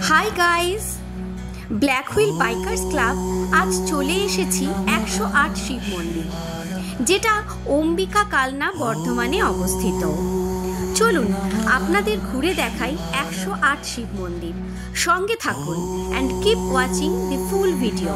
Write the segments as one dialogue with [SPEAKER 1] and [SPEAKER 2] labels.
[SPEAKER 1] Hi guys, black wheel bikers club আজ চলে এসেছি 108 শিব মন্দির, যেটা অম্বিকা কালনা বর্ধমানে অবস্থিত। চলুন আপনাদের ঘুরে দেখাই 108 শিব মন্দির। সঙ্গে থাকুন and keep watching the full video.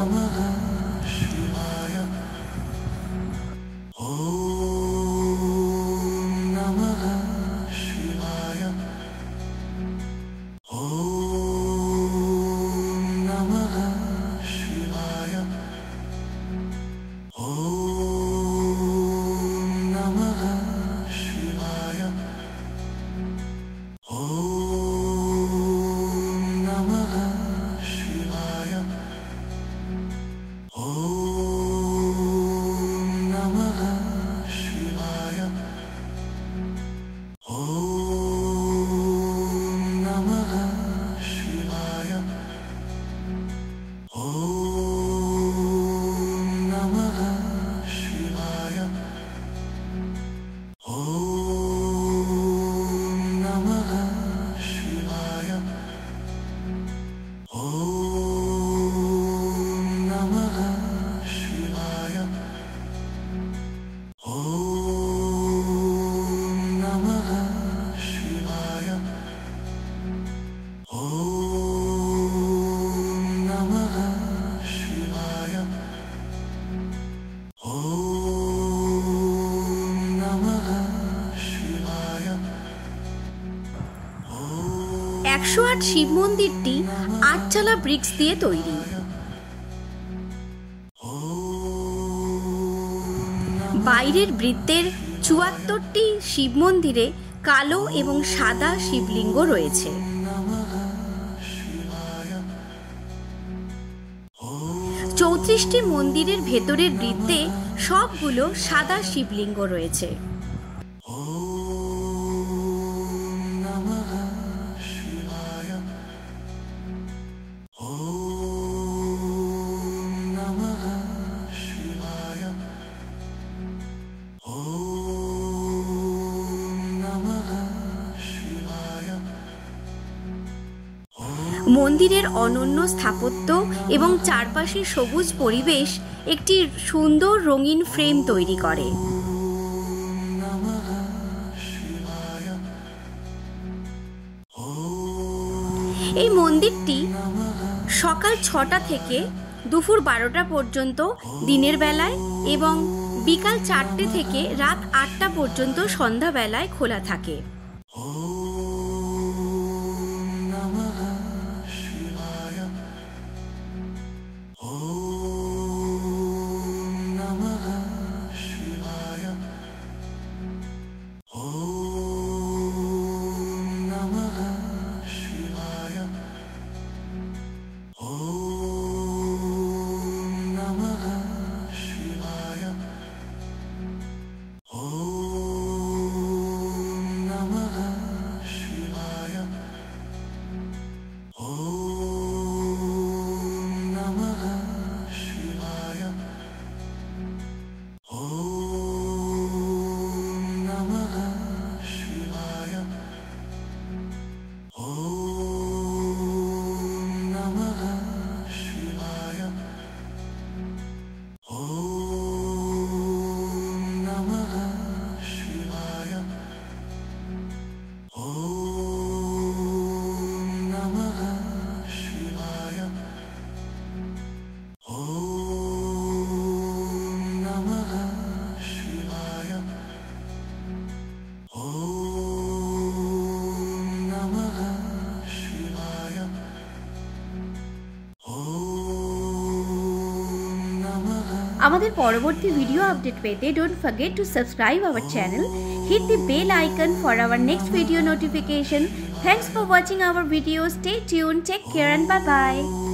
[SPEAKER 1] একশো আট শিব মন্দিরটি 8চালা ব্রিক্স দিয়ে তৈরি। বাইরের বৃত্তের ৭৪টি শিব মন্দিরে কালো এবং সাদা শিবলিঙ্গ রয়েছে। চৌত্রিশটি মন্দিরের ভেতরের বৃত্তে সবগুলো সাদা শিবলিঙ্গ রয়েছে। মন্দিরের অনন্য স্থাপত্য এবং চারপাশের সবুজ পরিবেশ একটি সুন্দর রঙিন ফ্রেম তৈরি করে। এই মন্দিরটি সকাল ৬টা থেকে দুপুর ১২টা পর্যন্ত দিনের বেলায় এবং বিকাল ৪টে থেকে রাত ৮টা পর্যন্ত সন্ধ্যাবেলায় খোলা থাকে। আমাদের পরবর্তী ভিডিও আপডেট পেতে don't forget to subscribe our channel, hit the bell icon for our next video notification. Thanks for watching our video. Stay tuned, take care and bye bye.